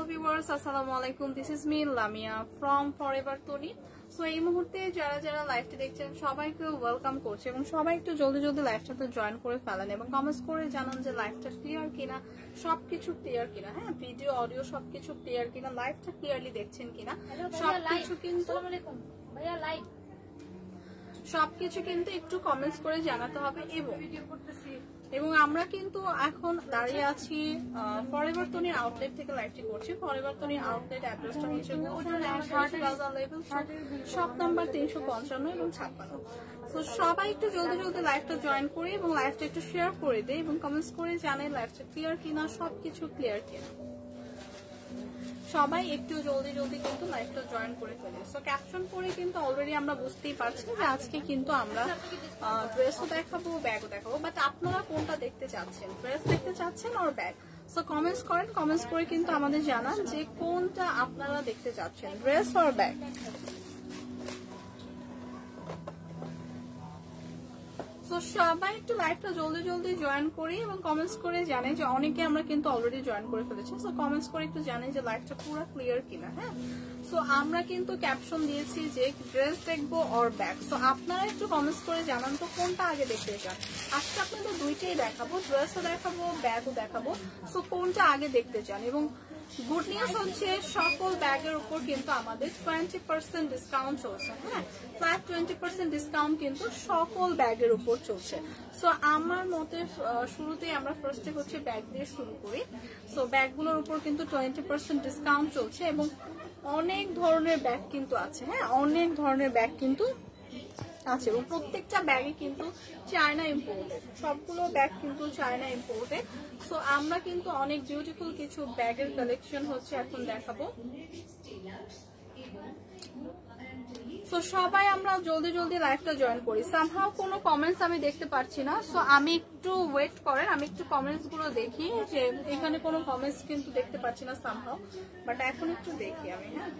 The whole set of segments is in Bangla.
viewers, assalamu alaikum. This is me Lamia from Forever Tony. So এই মুহূর্তে যারা যারা লাইভটি দেখছেন সবাইকে ওয়েলকাম করছি এবং সবাই একটু জলদি জলদি লাইভটাতে জয়েন করে ফেলেন এবং কমেন্টস করে জানান যে লাইভটা ক্লিয়ার কিনা, সবকিছু ক্লিয়ার কিনা, হ্যাঁ ভিডিও অডিও সবকিছু ক্লিয়ার কিনা, লাইভটা ক্লিয়ারলি দেখছেন কিনা, সবকিছু কিন্তু ভাইয়া লাইভ সবকিছু কিন্তু একটু কমেন্টস করে জানাতে হবে। এবং আমরা কিন্তু এখন দাঁড়িয়ে আছি ফরএভার তনির আউটলেট থেকে লাইভটি করছি। ফরএভার তনির আউটলেট অ্যাড্রেসটা হচ্ছে শপ নাম্বার 355 এবং 56। তো সবাই একটু জলদি জলদি লাইভটা জয়েন করি এবং লাইভটা একটু শেয়ার করে দেয় এবং কমেন্টস করে জানাই লাইভটা ক্লিয়ার কিনা, সবকিছু ক্লিয়ার কিনা। সবাই একটু জলদি জলদি কিন্তু লাইভটা জয়েন করে ফেলে। সো ক্যাপশন পরে কিন্তু অলরেডি আমরা বুঝতেই পারছি যে আজকে কিন্তু আমরা ড্রেসও দেখাবো, ব্যাগও দেখাবো। বাট আপনারা কোনটা দেখতে চাচ্ছেন, ড্রেস দেখতে চাচ্ছেন আর ব্যাগ? সো কমেন্টস করেন, কমেন্টস করে কিন্তু আমাদের জানান যে কোনটা আপনারা দেখতে চাচ্ছেন, ড্রেস আর ব্যাগ। তো সবাই একটু লাইভটা জলদি জলদি জয়েন করি এবং কমেন্টস করে জানে যে অনেকে আমরা কিন্তু অলরেডি জয়েন করে ফেলেছি। সো কমেন্টস করে একটু জানি যে লাইভটা পুরো ক্লিয়ার কিনা। হ্যাঁ, সো আমরা কিন্তু ক্যাপশন দিয়েছি যে ড্রেস দেখবো অর ব্যাগ। সো আপনারা একটু কমেন্টস করে জানান তো কোনটা আগে দেখতে চান। আজকে আপনাদের দুইটাই দেখাবো, ড্রেসও দেখাবো, ব্যাগও দেখাবো। সো কোনটা আগে দেখতে চান। এবং গুড নিউজ হচ্ছে সকল ব্যাগের উপর কিন্তু আমাদের 20% ডিসকাউন্ট চলছে। হ্যাঁ, ফ্ল্যাট 20% ডিসকাউন্ট কিন্তু সকল ব্যাগের উপর চলছে। সো আমার মতে শুরুতেই আমরা ফার্স্টে হচ্ছে ব্যাগ দিয়ে শুরু করি। সো ব্যাগগুলোর উপর কিন্তু 20% ডিসকাউন্ট চলছে এবং অনেক ধরনের ব্যাগ কিন্তু আছে। হ্যাঁ, অনেক ধরনের ব্যাগ কিন্তু আছে এবং প্রত্যেকটা ব্যাগে কিন্তু চায়না ইম্পোর্টেড, সবগুলো ব্যাগ কিন্তু চায়না ইম্পোর্টেড। সো আমরা কিন্তু অনেক বিউটিফুল কিছু ব্যাগের কালেকশন হচ্ছে এখন দেখাবো। সো সবাই আমরা জলদি জলদি লাইভটা জয়েন করি। সামহাও কোনো কমেন্টস আমি দেখতে পাচ্ছি না। সো আমি একটু ওয়েট করেন, আমি একটু কমেন্টস গুলো দেখি যে এখানে কোনো কমেন্টস কিন্তু দেখতে পাচ্ছি না সামহাও, বাট এখন একটু দেখি আমি। হ্যাঁ,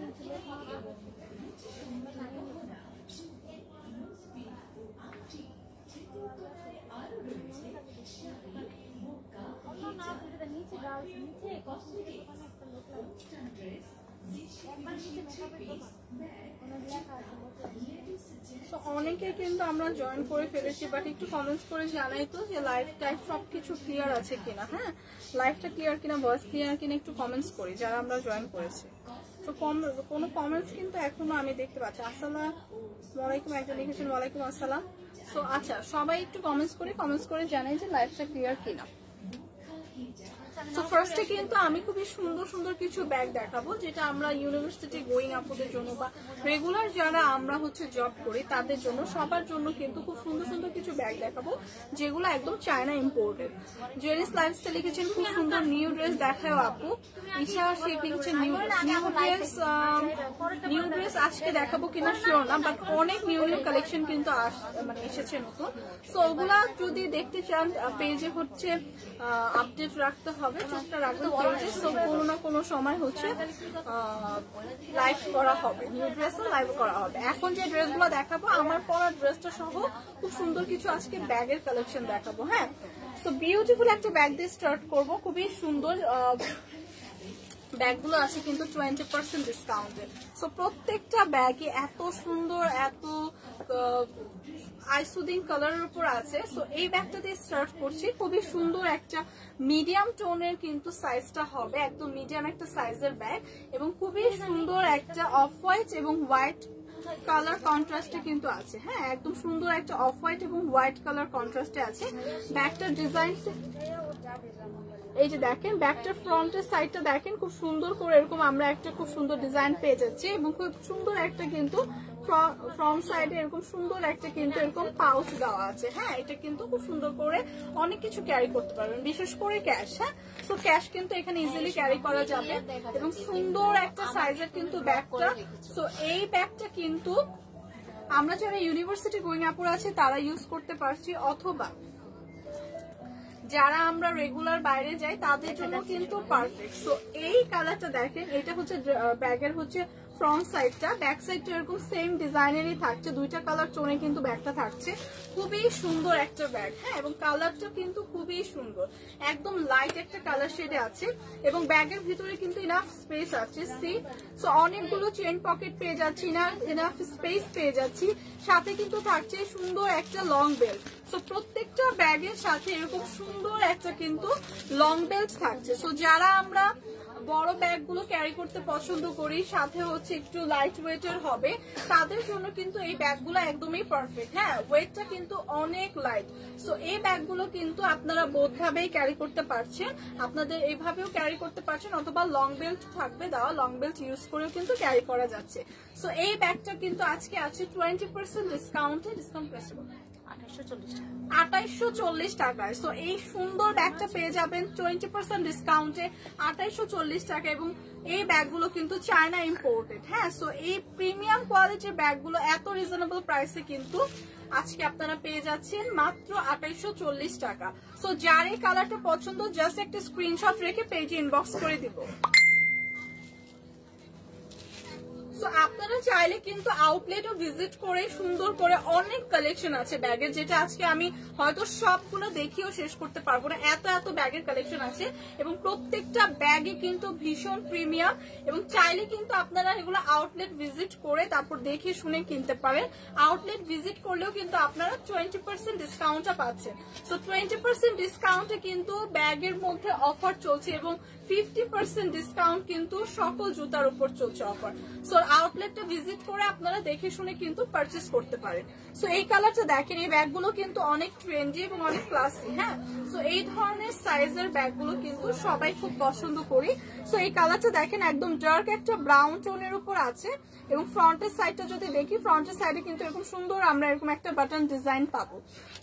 অনেকে কিন্তু আমরা জয়েন করে ফেলেছি, বাট একটু কমেন্টস করে জানাই তো যে লাইভটা সবকিছু ক্লিয়ার আছে কিনা। হ্যাঁ, লাইভটা ক্লিয়ার কিনা, ভয়েস ক্লিয়ার কিনা একটু কমেন্টস করি যারা আমরা জয়েন করেছি। তো কোনো কমেন্টস কিন্তু এখনো আমি দেখতে পাচ্ছি। আসসালামু আলাইকুম, একজন লিখেছেন ওয়ালাইকুম আসসালাম। সো আচ্ছা, সবাই একটু কমেন্টস করে জানাই যে লাইভটা ক্লিয়ার কিনা। তো ফার্স্টে কিন্তু আমি খুবই সুন্দর সুন্দর কিছু ব্যাগ দেখাবো যেটা আমরা ইউনিভার্সিটি গোয়িং আপুদের জন্য বা রেগুলার যারা আমরা হচ্ছে জব করি তাদের জন্য, সবার জন্য কিন্তু খুব সুন্দর সুন্দর কিছু ব্যাগ দেখাবো যেগুলো একদম চায়না ইম্পোর্টেড। জেরিস লাইফস্টাইল লিখেছেন খুব সুন্দর নিউ ড্রেস দেখাও আপু। ঈশা শেখ লিখেছেন নিউ ড্রেস আজকে দেখাবো কিনা শিওর না, বাট অনেক নিউ কালেকশন কিন্তু মানে এসেছে নতুন। সো ওগুলা যদি দেখতে চান পেজে হচ্ছে আপডেট রাখতে হবে, চোখটা রাখতে পেজে। সো কোনো না কোনো সময় হচ্ছে লাইভ করা হবে, নিউ ড্রেসও লাইভ করা হবে। এখন যে ড্রেসগুলো দেখাবো আমার পরা ড্রেসটা সহ খুব সুন্দর কিছু আজকে ব্যাগের কালেকশন দেখাবো। হ্যাঁ, সো বিউটিফুল একটা ব্যাগ দিয়ে স্টার্ট করবো। খুবই সুন্দর ব্যাগগুলো আছে কিন্তু 20% ডিসকাউন্টে। সো প্রত্যেকটা ব্যাগে এত সুন্দর, এত আইসুদিং কালারের উপর আছে। সো এই ব্যাগটা দিয়ে স্টার্ট করছি। খুবই সুন্দর একটা মিডিয়াম টোনের কিন্তু সাইজটা হবে, একদম মিডিয়াম একটা সাইজের ব্যাগ এবং খুবই সুন্দর একটা অফ হোয়াইট এবং হোয়াইট কালার কন্ট্রাস্টে কিন্তু আছে। হ্যাঁ, একদম সুন্দর একটা অফ হোয়াইট এবং হোয়াইট কালার কন্ট্রাস্টে আছে। ব্যাগটার ডিজাইন এই যে দেখেন, ব্যাগটার ফ্রন্টের সাইডটা দেখেন খুব সুন্দর করে এরকম আমরা একটা খুব সুন্দর ডিজাইন পেয়ে যাচ্ছি এবং খুব সুন্দর একটা কিন্তু ফ্রন্ট সাইডে এরকম সুন্দর একটা কিন্তু এরকম পাউচ দেওয়া আছে। হ্যাঁ, এটা কিন্তু খুব সুন্দর করে অনেক কিছু ক্যারি করতে পারবেন, বিশেষ করে ক্যাশ। হ্যাঁ, সো ক্যাশ কিন্তু এখানে ইজিলি ক্যারি করা যাবে এবং সুন্দর একটা সাইজের কিন্তু ব্যাগটা। সো এই ব্যাগটা কিন্তু আমরা যারা ইউনিভার্সিটি গোয়িং আপুর আছে তারা ইউজ করতে পারছি, অথবা যারা আমরা রেগুলার বাইরে যাই তাদের জন্য কিন্তু পারফেক্ট। সো এই কালারটা দেখেন, এটা হচ্ছে ব্যাগের হচ্ছে ফ্রন্ট সাইডটা, ব্যাক সাইডটা এরকম সেম ডিজাইনেরই থাকছে, দুইটা কালার টোনে কিন্তু ব্যাগটা থাকছে। খুবই সুন্দর একটা ব্যাগ, হ্যাঁ, এবং কালারটা কিন্তু খুবই সুন্দর, একদম লাইট একটা কালার শেডে আছে এবং ব্যাগের ভিতরে কিন্তু ইনাফ স্পেস আছে। সি, সো অনেকগুলো চেন পকেট পেয়ে যাচ্ছি, ইনাফ স্পেস পেয়ে যাচ্ছি, সাথে কিন্তু থাকছে সুন্দর একটা লং বেল্ট। সো প্রত্যেকটা ব্যাগের সাথে এরকম সুন্দর একটা কিন্তু লং বেল্ট থাকছে। সো যারা আমরা বড় ব্যাগগুলো ক্যারি করতে পছন্দ করি, সাথে হচ্ছে একটু লাইট ওয়েটের হবে, তাদের জন্য কিন্তু এই ব্যাগগুলো একদমই পারফেক্ট। হ্যাঁ, ওয়েটটা কিন্তু অনেক লাইট। সো এই ব্যাগগুলো কিন্তু আপনারা বোথ ভাবেই ক্যারি করতে পারছেন, আপনাদের এইভাবেও ক্যারি করতে পারছেন, অথবা লং বেল্ট থাকবে দেওয়া, লং বেল্ট ইউজ করেও কিন্তু ক্যারি করা যাচ্ছে। সো এই ব্যাগটা কিন্তু আজকে আছে 20% ডিসকাউন্টে, ডিসকাউন্ট প্রাইস 2840 টাকায়। সো এই সুন্দর ব্যাগটা পেয়ে যাবেন 20% ডিসকাউন্টে 2840 টাকা, এবং এই ব্যাগগুলো কিন্তু চায়না ইম্পোর্টেড। হ্যাঁ, সো এই প্রিমিয়াম কোয়ালিটির ব্যাগগুলো এত রিজনেবল প্রাইসে কিন্তু আজকে আপনারা পেয়ে যাচ্ছেন মাত্র 2840 টাকা। সো যার এই কালারটা পছন্দ, জাস্ট একটা স্ক্রিনশট রেখে পেজে ইনবক্স করে দিব। সো আপনারা চাইলে কিন্তু আউটলেটও ভিজিট করে সুন্দর করে অনেক কালেকশন আছে ব্যাগের, যেটা আজকে আমি হয়তো সবগুলো দেখিয়েও শেষ করতে পারবো না, এত এত ব্যাগের কালেকশন আছে এবং প্রত্যেকটা ব্যাগে কিন্তু ভীষণ প্রিমিয়াম, এবং চাইলে কিন্তু আপনারা এগুলো আউটলেট ভিজিট করে তারপর দেখে শুনে কিনতে পারেন। আউটলেট ভিজিট করলেও কিন্তু আপনারা 20% ডিসকাউন্টটা পাচ্ছেন। সো 20% ডিসকাউন্টে কিন্তু ব্যাগের মধ্যে অফার চলছে এবং 50% ডিসকাউন্ট কিন্তু সকল জুতার উপর চলছে অফার। সো আউটলেটটা ভিজিট করে আপনারা দেখে শুনে কিন্তু পারচেস করতে পারেন। সো এই কালারটা দেখেন, এই ব্যাগগুলো কিন্তু অনেক ট্রেন্ডি এবং অনেক ক্লাসি। হ্যাঁ, সো এই ধরনের সাইজের ব্যাগগুলো কিন্তু সবাই খুব পছন্দ করি। সো এই কালারটা দেখেন, একদম ডার্ক একটা ব্রাউন টোনের উপর আছে, এবং ফ্রন্টের সাইডটা যদি দেখি, ফ্রন্টের সাইডে কিন্তু এরকম সুন্দর আমরা এরকম একটা বাটন ডিজাইন পাবো।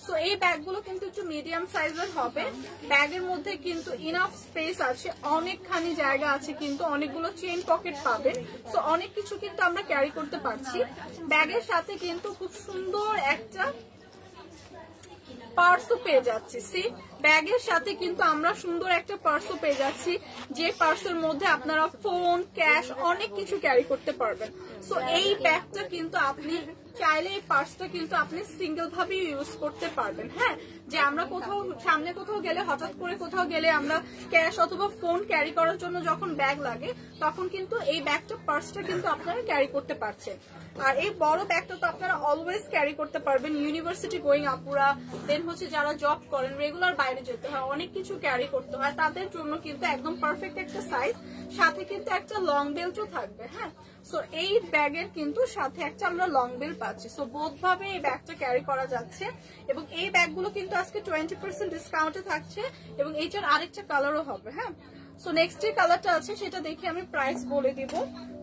সো এই ব্যাগগুলো কিন্তু একটু মিডিয়াম সাইজের হবে, ব্যাগের মধ্যে কিন্তু ইনাফ স্পেস আছে, অনেকখানি জায়গা আছে, কিন্তু অনেকগুলো চেইন পকেট পাবেন। সো অনেক কিছু কিন্তু আমরা ক্যারি করতে পারছি। ব্যাগের সাথে কিন্তু খুব সুন্দর একটা পার্সও পেয়ে যাচ্ছি। সি, ব্যাগের সাথে কিন্তু আমরা সুন্দর একটা পার্সও পেয়ে যাচ্ছি, যে পার্সের মধ্যে আপনারা ফোন, ক্যাশ অনেক কিছু ক্যারি করতে পারবেন। সো এই ব্যাগটা কিন্তু আপনি চাইলে এই পার্সটা কিন্তু আপনি সিঙ্গেল ভাবে ইউজ করতে পারবেন। হ্যাঁ, যে আমরা কোথাও সামনে কোথাও গেলে, হঠাৎ করে কোথাও গেলে আমরা ক্যাশ অথবা ফোন ক্যারি করার জন্য যখন ব্যাগ লাগে, তখন কিন্তু এই ব্যাগটা, পার্সটা কিন্তু আপনারা ক্যারি করতে পারছেন। আর এই বড় ব্যাগটা তো আপনারা অলওয়েজ ক্যারি করতে পারবেন, ইউনিভার্সিটি গোয়িং আপুরা, দেন হচ্ছে যারা জব করেন, রেগুলার বাইরে যেতে হয়, অনেক কিছু ক্যারি করতে হয়, তাদের জন্য কিন্তু একদম পারফেক্ট একটা সাইজ, সাথে কিন্তু একটা লং বেল্টও থাকবে। হ্যাঁ, সো এই ব্যাগের কিন্তু সাথে একটা আমরা লং বেল্ট পাচ্ছি। সো বোথ ভাবে এই ব্যাগটা ক্যারি করা যাচ্ছে, এবং এই ব্যাগগুলো কিন্তু আজকে 20% ডিসকাউন্টে থাকছে, এবং এইটার আরেকটা কালারও হবে। হ্যাঁ, সো নেক্সট যে কালারটা আছে সেটা দেখে আমি প্রাইস বলে দিব।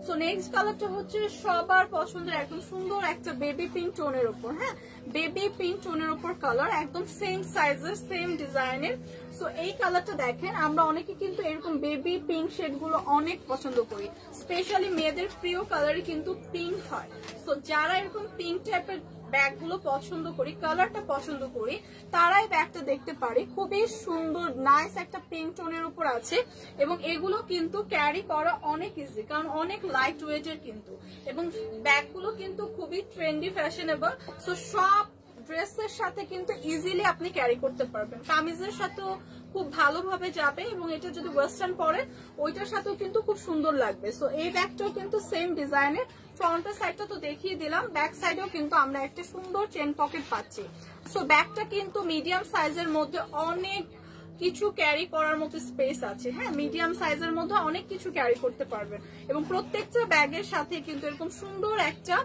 সো নেক্সট কালারটা হচ্ছে সবার পছন্দের একদম সুন্দর একটা বেবি পিঙ্ক টোনের উপর। হ্যাঁ, বেবি পিঙ্ক টোনের উপর কালার, একদম সেম সাইজের, সেম ডিজাইনের। সো এই কালারটা দেখেন, আমরা অনেকে কিন্তু এরকম বেবি পিঙ্ক শেড গুলো অনেক পছন্দ করি, স্পেশালি মেয়েদের প্রিয় কালারই কিন্তু পিঙ্ক হয়। সো যারা এরকম পিঙ্ক টাইপের ব্যাগগুলো পছন্দ করি, কালারটা পছন্দ করি, তারাই ব্যাগটা দেখতে পারে। খুবই সুন্দর নাইস একটা পিঙ্ক টোনের উপর আছে, এবং এগুলো কিন্তু ক্যারি করা অনেক ইজি, কারণ অনেক লাইট ওয়েটের কিন্তু, এবং ব্যাগগুলো কিন্তু খুবই ট্রেন্ডি, ফ্যাশনেবল। সো সব ড্রেসের সাথে কিন্তু ইজিলি আপনি ক্যারি করতে পারবেন, কামিজের সাথেও খুব ভালোভাবে যাবে, এবং এটা যদি ওয়েস্টার্ন পরেন ওইটার সাথেও কিন্তু খুব সুন্দর লাগবে। সো এই ব্যাগটাও কিন্তু সেম ডিজাইনের, ফ্রন্টের সাইডটা তো দেখিয়ে দিলাম, ব্যাক সাইডেও কিন্তু আমরা একটা সুন্দর চেন পকেট পাচ্ছি। সো ব্যাগটা কিন্তু মিডিয়াম সাইজের মধ্যে অনেক কিছু ক্যারি করার মতো স্পেস আছে। হ্যাঁ, মিডিয়াম সাইজের মধ্যে অনেক কিছু ক্যারি করতে পারবেন, এবং প্রত্যেকটা ব্যাগের সাথে কিন্তু এরকম সুন্দর একটা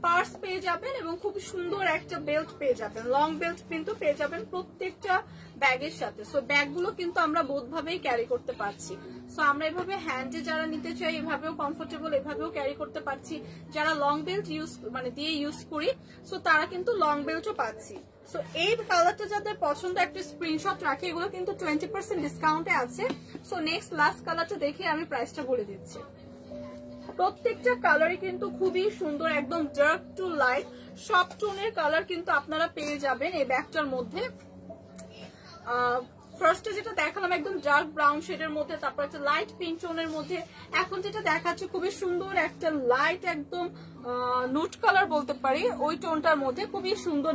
পার্স পেয়ে যাবেন, এবং খুব সুন্দর একটা বেল্ট পেয়ে যাবেন, লং বেল্ট কিন্তু পেয়ে যাবেন প্রত্যেকটা ব্যাগের সাথে। সো ব্যাগগুলো কিন্তু আমরা বোধ ভাবেই ক্যারি করতে পারছি। সো আমরা এভাবে হ্যান্ডে যারা নিতে চাই, এভাবেও কমফোর্টেবল, এভাবেও ক্যারি করতে পারছি। যারা লং বেল্ট ইউজ দিয়ে ইউজ করি, সো তারা কিন্তু লং বেল্টও পাচ্ছি। সো এই কালারটা যাদের পছন্দ, একটা স্ক্রিনশট রাখে, এগুলো কিন্তু 20% ডিসকাউন্টে আছে। সো নেক্সট লাস্ট কালারটা দেখে আমি প্রাইসটা বলে দিচ্ছি। প্রত্যেকটা কালারই কিন্তু খুবই সুন্দর, একদম ডার্ক টু লাইট সব টোনের কালার কিন্তু আপনারা পেয়ে যাবেন এই ব্যাগটার মধ্যে। ফার্স্টে যেটা দেখালাম একদম ডার্ক ব্রাউন শেডের মধ্যে, তারপর একটা লাইট পিঙ্ক টোনের মধ্যে, এখন যেটা দেখাচ্ছে খুবই সুন্দর একটা লাইট একদম নুট কালার বলতে পারি, ওই টোনটার মধ্যে খুবই সুন্দর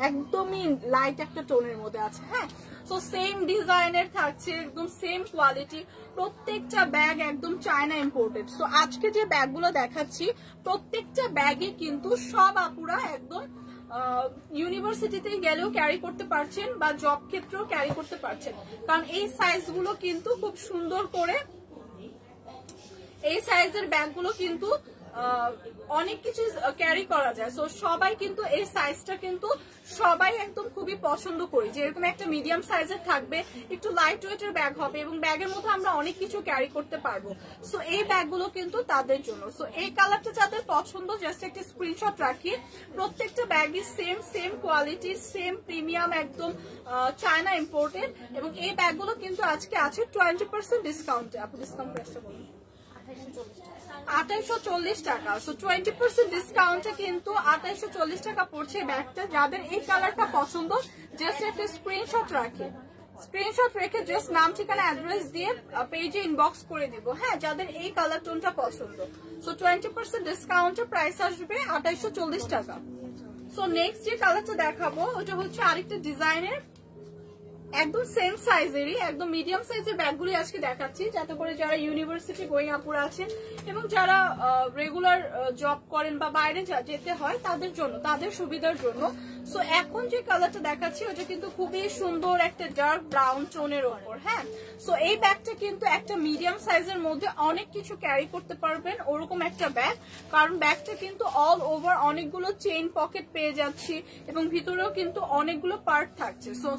একদমই লাইট একটা টোনের মধ্যে আছে। হ্যাঁ, সো সেম ডিজাইনের থাকছে, একদম সেম কোয়ালিটি, প্রত্যেকটা ব্যাগ একদম চায়না ইম্পোর্টেড। সো আজকে যে ব্যাগগুলো দেখাচ্ছি প্রত্যেকটা ব্যাগে কিন্তু সব আপুরা একদম ইউনিভার্সিটিতে গেলেও ক্যারি করতে পারছেন বা জব ক্ষেত্রেও ক্যারি করতে পারছেন, কারণ এই সাইজগুলো কিন্তু খুব সুন্দর করে, এই সাইজের ব্যাগগুলো কিন্তু অনেক কিছু ক্যারি করা যায়। সো সবাই কিন্তু এই সাইজটা কিন্তু সবাই একদম খুবই পছন্দ করি, যে এরকম একটা মিডিয়াম সাইজের থাকবে, একটু লাইট ওয়েটের ব্যাগ হবে এবং ব্যাগের মধ্যে আমরা অনেক কিছু ক্যারি করতে পারবো। সো এই ব্যাগগুলো কিন্তু তাদের জন্য। সো এই কালারটা যাদের পছন্দ জাস্ট একটা স্ক্রিনশট রাখি, প্রত্যেকটা ব্যাগই same same quality, same premium, একদম চায়না ইম্পোর্টেড, এবং এই ব্যাগগুলো কিন্তু আজকে আছে 20% ডিসকাউন্টে। আপনি ডিসকাউন্ট প্রাইসটা বলুন। 2840 টাকা। সো 20% ডিসকাউন্টে কিন্তু 2840 টাকা পড়ছে ব্যাগটা। যাদের এই কালারটা পছন্দ জাস্ট একটা স্ক্রিনশট রাখে, স্ক্রিনশট রেখে জাস্ট নাম ঠিকানা অ্যাড্রেস দিয়ে পেজে ইনবক্স করে দিব। হ্যাঁ, যাদের এই কালার টোনটা পছন্দ। সো 20% ডিসকাউন্টে প্রাইস আসবে 2840 টাকা। সো নেক্সট যে কালারটা দেখাবো ওটা হচ্ছে আরেকটা ডিজাইনের, একদম সেম সাইজেরই, একদম মিডিয়াম সাইজের ব্যাগগুলি আজকে দেখাচ্ছি, যাতে করে যারা ইউনিভার্সিটি গোয়িং আপুরা আছেন এবং যারা রেগুলার জব করেন বা বাইরে যেতে হয় তাদের জন্য, তাদের সুবিধার জন্য। সো এখন যে কালারটা দেখাচ্ছি ওটা কিন্তু খুবই সুন্দর একটা ডার্ক ব্রাউন টোনের ওপর। হ্যাঁ, সো এই ব্যাগটা কিন্তু একটা মিডিয়াম সাইজের মধ্যে অনেক কিছু ক্যারি করতে পারবেন, ওরকম একটা ব্যাগ, কারণ ব্যাগটা কিন্তু অল ওভার অনেকগুলো চেইন পকেট পেয়ে যাচ্ছি এবং ভিতরেও কিন্তু অনেকগুলো পার্ট থাকছে। সো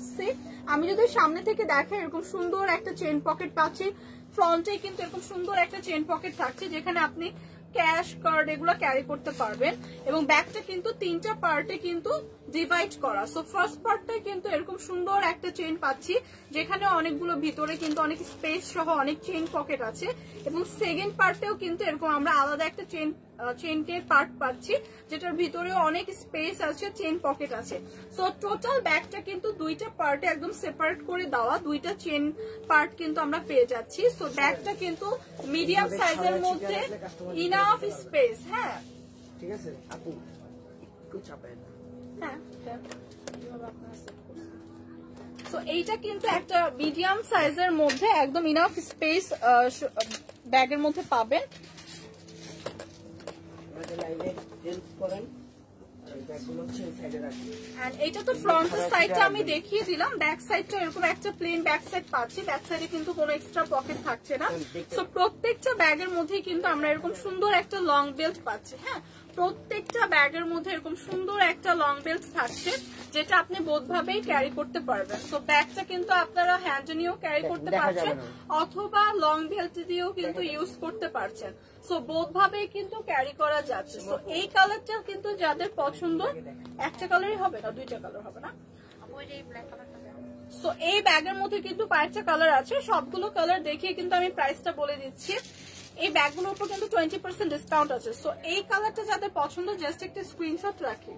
আমি যদি সামনে থেকে দেখাই এরকম সুন্দর একটা চেইন পকেট পাচ্ছি, ফ্রন্টে কিন্তু এরকম সুন্দর একটা চেইন পকেট থাকছে যেখানে আপনি ক্যাশ কার্ড এগুলো ক্যারি করতে পারবেন, এবং ব্যাগটা কিন্তু 3টা পার্টে কিন্তু ডিভাইড করা। সো ফার্স্ট পার্টটাই কিন্তু এরকম সুন্দর একটা চেইন পাচ্ছি যেখানে অনেকগুলো ভিতরে কিন্তু অনেক স্পেস সহ অনেক চেইন পকেট আছে, এবং সেকেন্ড পার্টেও কিন্তু এরকম আমরা আলাদা একটা চেইনের পার্ট পাচ্ছি যেটার ভিতরেও অনেক স্পেস আছে, চেইন পকেট আছে। সো টোটাল ব্যাগটা কিন্তু 2টা পার্টে একদম সেপারেট করে দেওয়া, 2টা চেইন পার্ট কিন্তু আমরা পেয়ে যাচ্ছি। সো ব্যাগটা কিন্তু মিডিয়াম সাইজের মধ্যে ইনাফ স্পেস। হ্যাঁ, ঠিক আছে আপু, একটু চাপায় না। হ্যাঁ, সো এইটা কিন্তু একটা মিডিয়াম সাইজের মধ্যে একদম ইনাফ স্পেস ব্যাগের মধ্যে পাবেন। এটা তো ফ্রন্টের সাইডটা আমি দেখিয়ে দিলাম, ব্যাক সাইডটা এরকম একটা প্লেন ব্যাক সাইড পাচ্ছি, ব্যাক সাইডে কিন্তু কোনো এক্সট্রা পকেট থাকছে না। সো প্রত্যেকটা ব্যাগের মধ্যেই কিন্তু আমরা এরকম সুন্দর একটা লং বেল্ট পাচ্ছি। হ্যাঁ, প্রত্যেকটা ব্যাগের মধ্যে এরকম সুন্দর একটা লং বেল্ট থাকছে যেটা আপনি বোধভাবেই ক্যারি করতে পারবেন। তো ব্যাগটা কিন্তু আপনারা হ্যান্ডে নিয়েও ক্যারি করতে পারছেন অথবা লং বেল্ট দিয়েও কিন্তু ইউজ করতে পারছেন। সো বোধভাবেই কিন্তু ক্যারি করা যাচ্ছে। সো এই কালারটা কিন্তু যাদের পছন্দ, একটা কালারই হবে না, 2টা কালার হবে না। সো এই ব্যাগের মধ্যে কিন্তু 5টা কালার আছে, সবগুলো কালার দেখিয়ে কিন্তু আমি প্রাইসটা বলে দিচ্ছি। এই ব্যাগগুলোর উপর কিন্তু 20% ডিসকাউন্ট আছে। সো এই কালারটা যাদের পছন্দ জাস্ট একটা স্ক্রিনশট রাখি।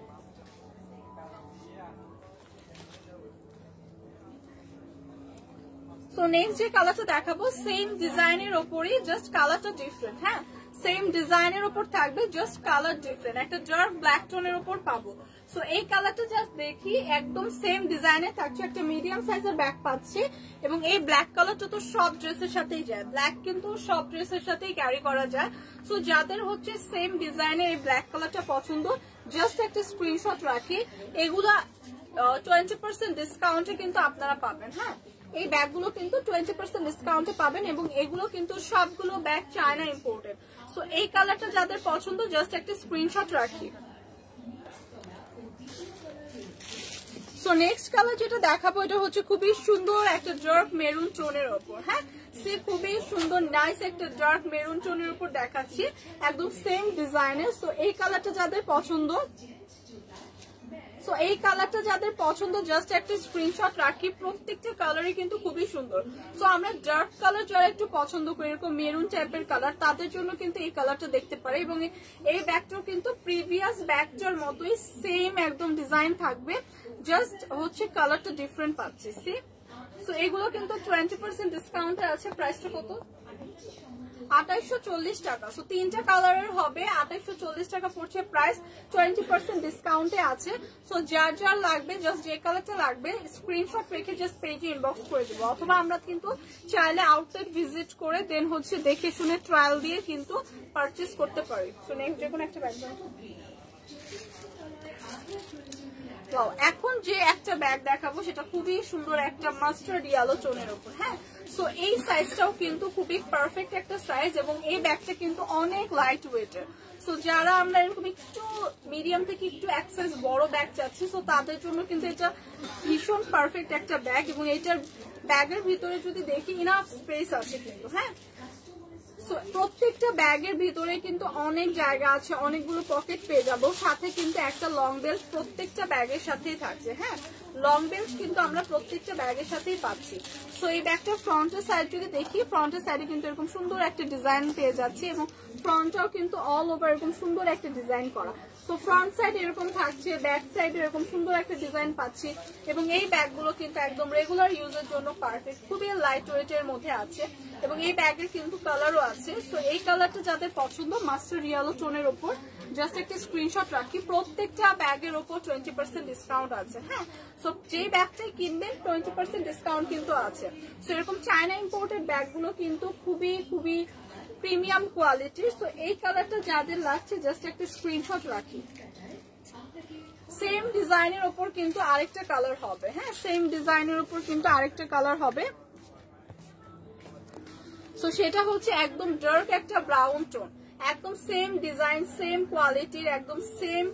সো নেক্সট যে কালারটা দেখাবো সেম ডিজাইনের ওপরই, জাস্ট কালারটা ডিফারেন্ট। হ্যাঁ, সেম ডিজাইনের ওপর থাকবে, জাস্ট কালার ডিফারেন্ট, একটা ডার্ক ব্ল্যাক টোনের ওপর পাবো। সো এই কালারটা জাস্ট দেখি, একদম সেম ডিজাইনে থাকছে, একটা মিডিয়াম সাইজের ব্যাগ পাচ্ছি, এবং এই ব্ল্যাক কালারটা তো সব ড্রেসের সাথেই যায়, ব্ল্যাক কিন্তু সব ড্রেসের সাথেই ক্যারি করা যায়। সো যাদের হচ্ছে সেম ডিজাইনের এই ব্ল্যাক কালারটা পছন্দ জাস্ট একটা স্ক্রিনশট রাখি। এগুলা 20% ডিসকাউন্টে কিন্তু আপনারা পাবেন। হ্যাঁ, এই ব্যাগগুলো কিন্তু 20% ডিসকাউন্টে পাবেন, এবং এগুলো কিন্তু সবগুলো ব্যাগ চায়না ইম্পোর্টেড। সো এই কালারটা যাদের পছন্দ জাস্ট একটা স্ক্রিনশট রাখি। সো নেক্সট কালার যেটা দেখাবো এটা হচ্ছে খুবই সুন্দর একটা ডার্ক মেরুন টোনের ওপর। হ্যাঁ, সে খুবই সুন্দর নাইস একটা ডার্ক মেরুন টোনের উপর দেখাচ্ছি, একদম সেম ডিজাইনের। সো এই কালারটা যাদের পছন্দ, সো এই কালারটা যাদের পছন্দ জাস্ট একটা স্ক্রিনশট রাখি। প্রত্যেকটা কালারই কিন্তু খুবই সুন্দর। সো আমরা ডার্ক কালার যারা একটু পছন্দ করি, এরকম মেরুন টাইপের কালার, তাদের জন্য কিন্তু এই কালারটা দেখতে পারে, এবং এই ব্যাগটাও কিন্তু প্রিভিয়াস ব্যাগটার মতোই সেম একদম ডিজাইন থাকবে, জাস্ট হচ্ছে কালারটা ডিফারেন্ট পাচ্ছি। সো এগুলো কিন্তু 20% ডিসকাউন্টে আছে। প্রাইসটা কত? 2840 টাকা। সো তিনটা কালারের হবে, 2840 টাকা পড়ছে প্রাইস, 20% ডিসকাউন্টে আছে। সো যার যার লাগবে, জাস্ট যে কালারটা লাগবে স্ক্রিনশট রেখে জাস্ট পেজে ইনবক্স করে দেবো, অথবা আমরা কিন্তু চাইলে আউটলেট ভিজিট করে দেন হচ্ছে দেখে শুনে ট্রায়াল দিয়ে কিন্তু পারচেজ করতে পারি। সো নেক্সট যে কোনো একটা ব্যাগ দাও। এখন যে একটা ব্যাগ দেখাবো সেটা খুবই সুন্দর, একটা মাস্টার্ড ইয়েলো টোনের উপর। হ্যাঁ, সো এই সাইজটাও কিন্তু খুবই পারফেক্ট একটা সাইজ, এবং এই ব্যাগটা কিন্তু অনেক লাইট ওয়েটের। সো যারা আমরা এরকম একটু মিডিয়াম থেকে একটু এক সাইজ বড় ব্যাগ চাচ্ছি, সো তাদের জন্য কিন্তু এটা ভীষণ পারফেক্ট একটা ব্যাগ। এবং এইটার ব্যাগের ভিতরে যদি দেখি ইনাফ স্পেস আছে কিন্তু। হ্যাঁ, প্রত্যেকটা ব্যাগের ভিতরে কিন্তু অনেক জায়গা আছে, অনেকগুলো পকেট পেয়ে যাবো, সাথে কিন্তু একটা লং বেল্ট প্রত্যেকটা ব্যাগের সাথেই থাকছে। হ্যাঁ, লং বেল্ট কিন্তু আমরা প্রত্যেকটা ব্যাগের সাথেই পাচ্ছি। সো এই ব্যাগটা ফ্রন্টের সাইড যদি দেখি, ফ্রন্টের সাইডে কিন্তু এরকম সুন্দর একটা ডিজাইন পেয়ে যাচ্ছে, এবং ফ্রন্টটাও কিন্তু অল ওভার এরকম সুন্দর একটা ডিজাইন করা। সো ফ্রন্ট সাইড এরকম থাকছে, ব্যাক সাইড এরকম সুন্দর একটা ডিজাইন পাচ্ছি, এবং এই ব্যাগগুলো কিন্তু একদম রেগুলার ইউজের জন্য পারফেক্ট, খুবই লাইট ওয়েটের মধ্যে আছে, এবং এই ব্যাগের কিন্তু কালারও আছে। সো এই কালারটা যাদের পছন্দ, মাস্টার ইয়েলো টোনের ওপর জাস্ট একটা স্ক্রিনশট রাখি, প্রত্যেকটা ব্যাগের ওপর 20% ডিসকাউন্ট আছে। হ্যাঁ, সো যে ব্যাগটাই কিনবেন 20% ডিসকাউন্ট কিন্তু আছে। সো এরকম চায়না ইম্পোর্টেড ব্যাগগুলো কিন্তু খুবই খুবই প্রিমিয়াম কোয়ালিটির। সো এই কালারটা যাদের লাগছে জাস্ট একটা স্ক্রিনশট রাখি। সেম ডিজাইনের উপর কিন্তু আরেকটা কালার হবে। হ্যাঁ, সেম ডিজাইনের উপর কিন্তু আরেকটা কালার হবে। সো সেটা হচ্ছে একদম ডার্ক একটা ব্রাউন টোন, একদম সেম ডিজাইন, সেম কোয়ালিটির, একদম সেম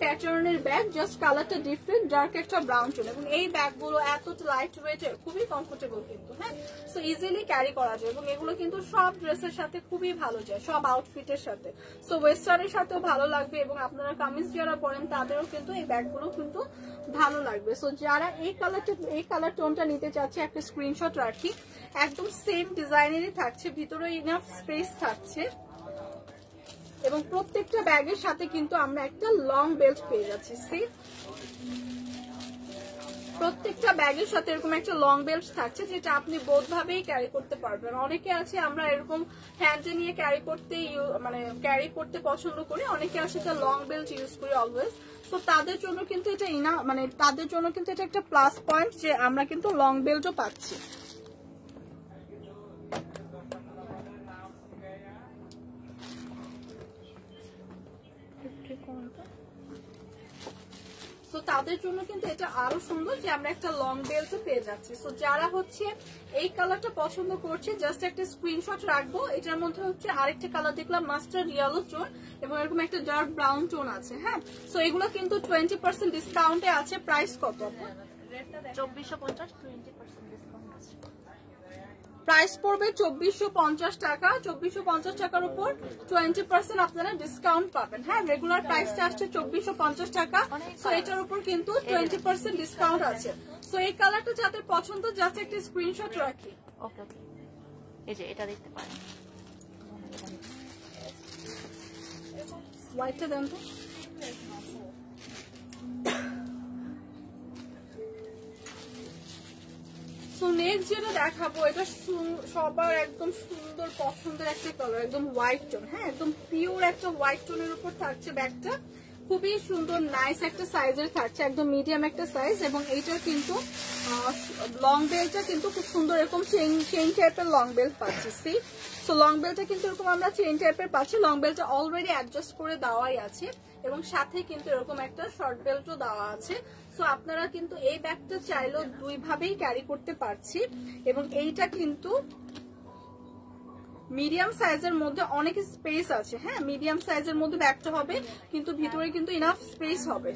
প্যাটার্নের ব্যাগ, জাস্ট কালারটা ডিফারেন্ট, ডার্ক একটা ব্রাউন টোন। এবং এই ব্যাগগুলো এত লাইট ওয়েটের, খুবই কমফোর্টেবল কিন্তু। হ্যাঁ, সো ইজিলি ক্যারি করা যায়, এবং এগুলো কিন্তু সব ড্রেসের সাথে খুবই ভালো যায়, সব আউটফিটের সাথে। সো ওয়েস্টার্নের সাথেও ভালো লাগবে, এবং আপনারা কামিজ যারা পরেন তাদেরও কিন্তু এই ব্যাগগুলো কিন্তু ভালো লাগবে। সো যারা এই কালার টোনটা নিতে চাচ্ছে একটা স্ক্রিনশট রাখি, একদম সেম ডিজাইনেরই থাকছে, ভিতরে ইনাফ স্পেস থাকছে, এবং প্রত্যেকটা ব্যাগের সাথে কিন্তু আমরা একটা লং বেল্ট পেয়ে যাচ্ছি। প্রত্যেকটা ব্যাগের সাথে এরকম একটা লং বেল্ট থাকছে, যেটা আপনি বোধ ভাবেই ক্যারি করতে পারবেন। অনেকে আছে আমরা এরকম হ্যান্ডে নিয়ে ক্যারি করতে পছন্দ করি, অনেকে আছে এটা লং বেল্ট ইউজ করি অলওয়েজ। তো তাদের জন্য কিন্তু এটা তাদের জন্য কিন্তু এটা একটা প্লাস পয়েন্ট যে আমরা কিন্তু লং বেল্টও পাচ্ছি। সো তাদের জন্য কিন্তু এটা আরো সুন্দর যে আমরা একটা লং বেল্টও পেয়ে যাচ্ছি। সো যারা হচ্ছে এই কালারটা পছন্দ করছে জাস্ট একটা স্ক্রিনশট রাখবো। এটার মধ্যে হচ্ছে আরেকটা কালার দেখলাম মাস্টার্ড ইয়েলো টোন, এবং এরকম একটা ডার্ক ব্রাউন টোন আছে। হ্যাঁ, সো এগুলো কিন্তু 20% ডিসকাউন্টে আছে। প্রাইস কত? 2450, 20% ডিসকাউন্ট আছে। প্রাইস পড়বে 2450 টাকা। 2450 টাকার উপর 20% আপনারা ডিসকাউন্ট পাবেন। হ্যাঁ, রেগুলার প্রাইসটা আসছে 2450 টাকা। সো এটার উপর কিন্তু 20% ডিসকাউন্ট আছে। সো এই কালারটা যাদের পছন্দ জাস্ট একটা স্ক্রিনশট রাখি। ওকে ওকে, এই যে এটা দেখতে পারেন, হোয়াইটটা দেন তো। সো নেক্সট যেটা দেখাবো এটা সবার একদম সুন্দর পছন্দের একটা কালার, একদম হোয়াইট টোন। হ্যাঁ, একদম পিওর একটা হোয়াইট টোনের উপর থাকছে ব্যাগটা, খুবই সুন্দর নাইস একটা সাইজের থাকছে, একদম মিডিয়াম একটা সাইজ। এবং এইটার কিন্তু লং বেল্টটা কিন্তু খুব সুন্দর এরকম চেইন টাইপের লং বেল্ট পাচ্ছি। সো লং বেল্টটা কিন্তু এরকম আমরা চেইন টাইপের পাচ্ছি। লং বেল্টটা অলরেডি অ্যাডজাস্ট করে দেওয়াই আছে, এবং সাথে কিন্তু এরকম একটা শর্ট বেল্টও দেওয়া আছে। সো আপনারা কিন্তু এই ব্যাগটা চাইলেও দুই ভাবেই ক্যারি করতে পারছি, এবং এইটা কিন্তু মিডিয়াম সাইজের মধ্যে অনেক স্পেস আছে। হ্যাঁ, মিডিয়াম সাইজের মধ্যে ব্যাগটা হবে, কিন্তু ভিতরে কিন্তু ইনাফ স্পেস হবে।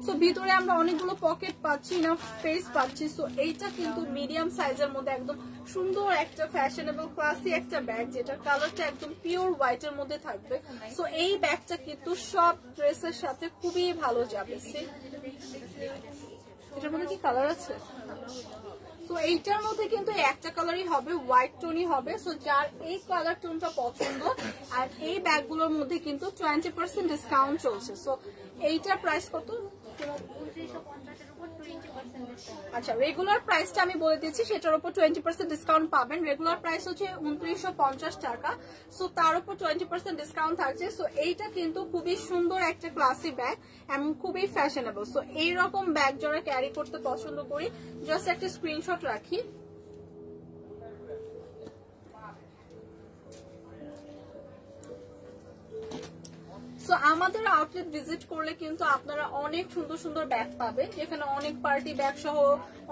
সো ভিতরে আমরা অনেকগুলো পকেট পাচ্ছি, ইনাফ স্পেস পাচ্ছি। সো এইটা কিন্তু মিডিয়াম সাইজের মধ্যে একদম সুন্দর একটা ফ্যাশনেবল ক্লাসি একটা ব্যাগ, যেটার কালারটা একদম পিওর হোয়াইটের মধ্যে থাকবে। সো এই ব্যাগটা কিন্তু সব ড্রেসের সাথে খুবই ভালো যাবে। এটার মধ্যে কি কালার আছে? তো এইটার মধ্যে কিন্তু একটা কালারই হবে, হোয়াইট টোনই হবে। সো যার এই কালার টোনটা পছন্দ, আর এই ব্যাগগুলোর মধ্যে কিন্তু 20% ডিসকাউন্ট চলছে। সো এইটার প্রাইস কত? 2950 এর উপর 20% আচ্ছা রেগুলার প্রাইসটা আমি বলে দিচ্ছি, সেটার উপর 20% ডিসকাউন্ট পাবেন। রেগুলার প্রাইস হচ্ছে 2950 টাকা, সো তার উপর 20% ডিসকাউন্ট থাকছে। সো এইটা কিন্তু খুবই সুন্দর একটা ক্লাসি ব্যাগ এবং খুবই ফ্যাশনেবল। সো এইরকম ব্যাগ যারা ক্যারি করতে পছন্দ করি, জাস্ট একটা স্ক্রিনশট রাখি। সো আমাদের আউটলেট ভিজিট করলে কিন্তু আপনারা অনেক সুন্দর সুন্দর ব্যাগ পাবেন, যেখানে অনেক পার্টি ব্যাগ সহ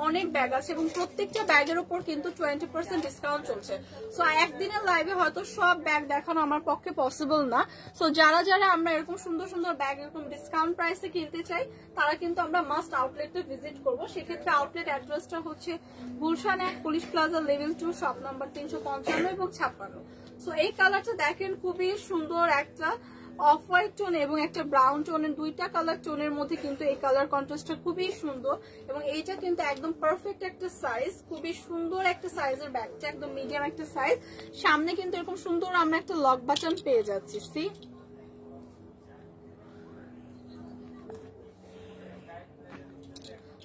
অনেক ব্যাগ আছে এবং প্রত্যেকটা ব্যাগের উপর কিন্তু 20% ডিসকাউন্ট চলছে। সো একদিনের লাইভে হয়তো সব ব্যাগ দেখানো আমার পক্ষে পসিবল না। সো যারা যারা আমরা এরকম সুন্দর সুন্দর ব্যাগ এরকম ডিসকাউন্ট প্রাইসে কিনতে চাই, তারা কিন্তু আমরা মাস্ট আউটলেটে ভিজিট করবো। সেক্ষেত্রে আউটলেট অ্যাড্রেসটা হচ্ছে Gulshan 1 police plaza level 2 shop number 355 এবং 56। সো এই কালারটা দেখেন, খুবই সুন্দর একটা অফ হোয়াইট টোন এবং একটা ব্রাউন টোনের, দুইটা কালার টোনের মধ্যে কিন্তু এই কালার কন্ট্রাস্টটা খুবই সুন্দর। এবং এইটা কিন্তু একদম পারফেক্ট একটা সাইজ, খুবই সুন্দর একটা সাইজের ব্যাগটা, একদম মিডিয়াম একটা সাইজ। সামনে কিন্তু এরকম সুন্দর আমরা একটা লক বাটন পেয়ে যাচ্ছি। সি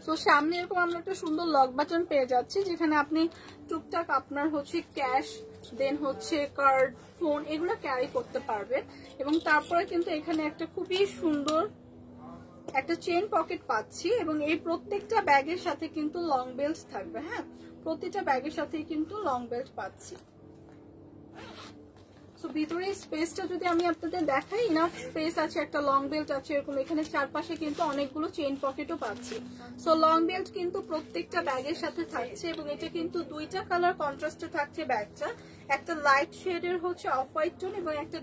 তো সামনে এরকম আমরা একটা সুন্দর লক বাটন পেয়ে যাচ্ছি, যেখানে আপনি টুকটাক আপনার হচ্ছে ক্যাশ, দেন হচ্ছে কার্ড, ফোন এগুলো ক্যারি করতে পারবেন। এবং তারপরে কিন্তু এখানে একটা খুবই সুন্দর একটা চেইন পকেট পাচ্ছি এবং এই প্রত্যেকটা ব্যাগের সাথে কিন্তু লং বেল্ট থাকবে। হ্যাঁ, প্রতিটা ব্যাগের সাথে কিন্তু লং বেল্ট পাচ্ছি। সো ভিতরে স্পেসটা যদি আমি আপনাদের দেখাই, ইনাফ স্পেস আছে, একটা লং বেল্ট আছে এরকম, এখানে চারপাশে কিন্তু অনেকগুলো চেইন পকেটও পাচ্ছি। সো লং বেল্ট কিন্তু প্রত্যেকটা ব্যাগের সাথে থাকছে এবং এটা কিন্তু দুইটা কালার কন্ট্রাস্টে থাকছে ব্যাগটা, একটা লাইট শেডের হচ্ছে অফ হোয়াইট টোন এবং একটা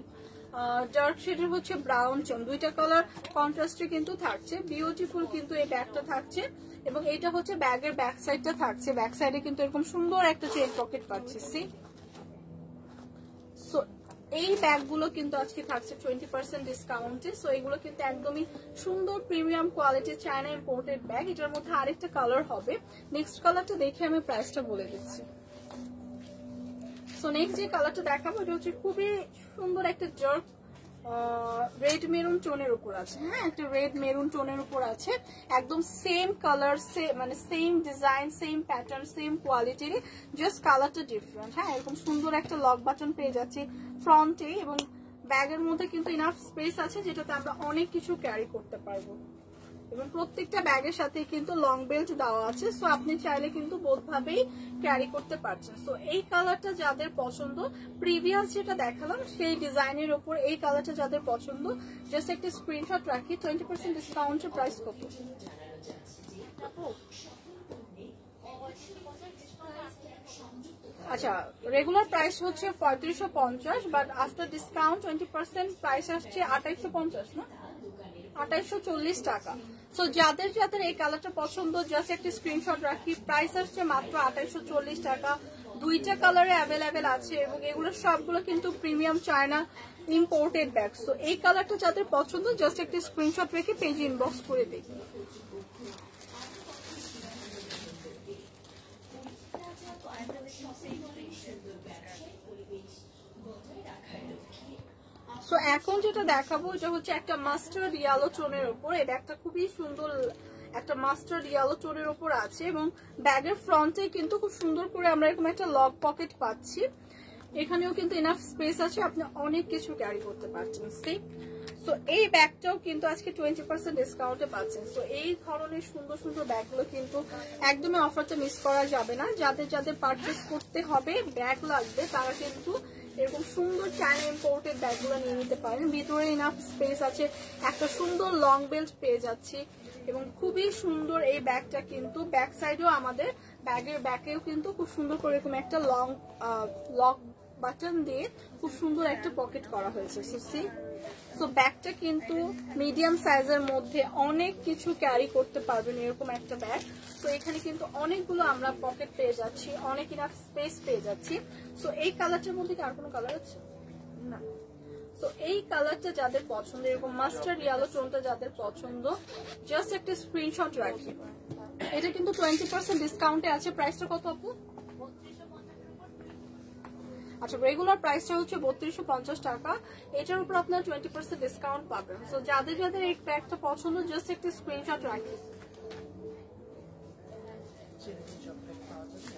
ডার্ক শেডের হচ্ছে ব্রাউন টোন, দুইটা কালার কন্ট্রাস্টে কিন্তু থাকছে। বিউটিফুল কিন্তু এই ব্যাগটা থাকছে এবং এটা হচ্ছে ব্যাগের ব্যাক সাইডটা থাকছে। ব্যাক সাইডে কিন্তু এরকম সুন্দর একটা চেইন পকেট পাচ্ছি। সি সো এই ব্যাগগুলো কিন্তু আজকে থাকছে 20% ডিসকাউন্টে। সো এগুলো কিন্তু একদমই সুন্দর প্রিমিয়াম কোয়ালিটির চায়না ইম্পোর্টেড ব্যাগ। এটার মধ্যে আরেকটা কালার হবে, নেক্সট কালারটা দেখে আমি প্রাইসটা বলে দিচ্ছি। সো নেক্সট যে কালারটা দেখাবো এটা হচ্ছে খুবই সুন্দর একটা ডার্ক রেড মেরুন টোনের উপর আছে। হ্যাঁ, একটা রেড মেরুন টোনের উপর আছে, একদম সেম কালার, মানে same design, same pattern, same কোয়ালিটির, জাস্ট কালারটা ডিফারেন্ট। হ্যাঁ, এরকম সুন্দর একটা লক বাটন পেয়ে যাচ্ছি ফ্রন্টে এবং ব্যাগের মধ্যে কিন্তু ইনাফ স্পেস আছে যেটাতে আমরা অনেক কিছু ক্যারি করতে পারবো এবং প্রত্যেকটা ব্যাগের সাথে কিন্তু লং বেল্ট দেওয়া আছে। সো আপনি চাইলে কিন্তু বোধভাবেই ক্যারি করতে পারছেন। সো এই কালারটা যাদের পছন্দ, প্রিভিয়াস যেটা দেখালাম সেই ডিজাইনের উপর এই কালারটা যাদের পছন্দ, জাস্ট একটা স্ক্রিনশট রাখি। 20% ডিসকাউন্টের প্রাইস কত? আচ্ছা, রেগুলার প্রাইস হচ্ছে 3550, বাট আফটার ডিসকাউন্ট 20% প্রাইস আসছে 2850 না, 2840 টাকা। সো যাদের যাদের এই কালারটা পছন্দ, জাস্ট একটা স্ক্রিনশট রাখি। প্রাইস আসছে মাত্র 2840 টাকা। দুইটা কালারে অ্যাভেলেবেল আছে এবং এগুলো সবগুলো কিন্তু premium China imported bag. So এই কালারটা যাদের পছন্দ, জাস্ট একটা স্ক্রিনশট রেখে পেজে ইনবক্স করে দেখি। সো এখন যেটা দেখাবো এটা হচ্ছে একটা মাস্টার্ড ইয়েলো টোনের উপর। এটা একটা খুবই সুন্দর একটা মাস্টার্ড ইয়েলো টোনের উপর আছে এবং ব্যাগের ফ্রন্টে কিন্তু খুব সুন্দর করে আমরা এরকম একটা লক পকেট পাচ্ছি। এখানেও কিন্তু এনাফ স্পেস আছে, আপনি অনেক কিছু ক্যারি করতে পারছেন। সো এই ব্যাগটাও কিন্তু আজকে 20% ডিসকাউন্টে পাচ্ছেন। সো এই ধরনের সুন্দর সুন্দর ব্যাগগুলো কিন্তু একদমই অফারটা মিস করা যাবে না। যাদের যাদের পারচেস করতে হবে, ব্যাগ লাগবে, তারা কিন্তু এরকম সুন্দর চায়না ইম্পোর্টেড ব্যাগগুলো নিয়ে নিতে পারেন। ভিতরে ইনাফ স্পেস আছে, একটা সুন্দর লং বেল্ট পেয়ে যাচ্ছি এবং খুবই সুন্দর এই ব্যাগটা কিন্তু ব্যাক সাইডেও আমাদের ব্যাগের ব্যাকেও কিন্তু খুব সুন্দর করে এরকম একটা লক বাটন দিয়ে খুব সুন্দর একটা পকেট করা হয়েছে। সো ব্যাগটা কিন্তু মিডিয়াম সাইজের মধ্যে অনেক কিছু ক্যারি করতে পারবেন এরকম একটা ব্যাগ। সো এখানে কিন্তু অনেকগুলো আমরা পকেট পেয়ে যাচ্ছি, অনেক ইনাফ স্পেস পেয়ে যাচ্ছি। সো এই কালারটার মধ্যে কি আর কোনো কালার আছে না? তো এই কালারটা যাদের পছন্দ, এরকম মাস্টার্ড ইয়েলো টোনটা যাদের পছন্দ, জাস্ট একটা স্ক্রিনশট রাখি। এটা কিন্তু 20% ডিসকাউন্টে আছে। প্রাইসটা কত আপু? আচ্ছা, রেগুলার প্রাইসটা হচ্ছে 3250 টাকা। এটার উপর আপনার 20% ডিসকাউন্ট পাবেন। সো যাদের যাদের এই ব্যাগটা পছন্দ, জাস্ট একটা স্ক্রিনশট রাখি। চিলি চকলেট পাওয়া যাচ্ছে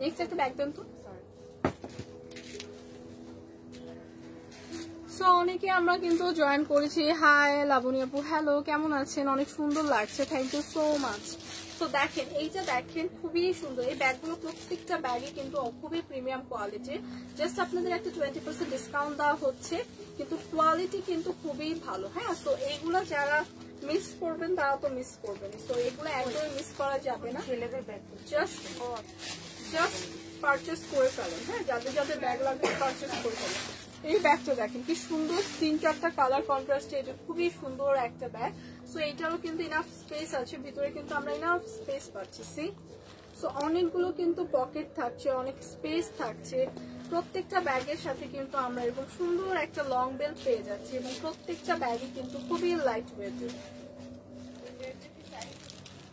নেক্সট একটা ব্যাগ দেন তো। সো অনেকে আমরা কিন্তু জয়েন করেছি। হাই লাবণী আপু, হ্যালো, কেমন আছেন? অনেক সুন্দর লাগছে, থ্যাংক ইউ সো মাচ। তো দেখেন, এইটা দেখেন, খুবই সুন্দর। এই ব্যাগগুলো প্রত্যেকটা ব্যাগই কিন্তু খুবই প্রিমিয়াম কোয়ালিটি। জাস্ট আপনাদের একটা 20% ডিসকাউন্ট দেওয়া হচ্ছে, কিন্তু কোয়ালিটি কিন্তু খুবই ভালো। হ্যাঁ, তো এইগুলো যারা মিস করবেন তারা তো মিস করবেন। সো এগুলো একদমই মিস করা যাবে না। জাস্ট পারচেস করে ফেলেন। হ্যাঁ, যাদের যাদের ব্যাগ লাগবে পারচেস করে ফেলেন। এই ব্যাগটা দেখেন কি সুন্দর, 3-4টা কালার কন্ট্রাস্টে, এটা খুবই সুন্দর একটা ব্যাগ। সো এইটারও কিন্তু ইনাফ স্পেস আছে, ভিতরে কিন্তু আমরা ইনাফ স্পেস পাচ্ছি। সি, সো অনেকগুলো কিন্তু পকেট থাকছে, অনেক স্পেস থাকছে। প্রত্যেকটা ব্যাগের সাথে কিন্তু আমরা এরকম সুন্দর একটা লং বেল্ট পেয়ে যাচ্ছি, এবং প্রত্যেকটা ব্যাগই কিন্তু খুবই লাইট ওয়েটের।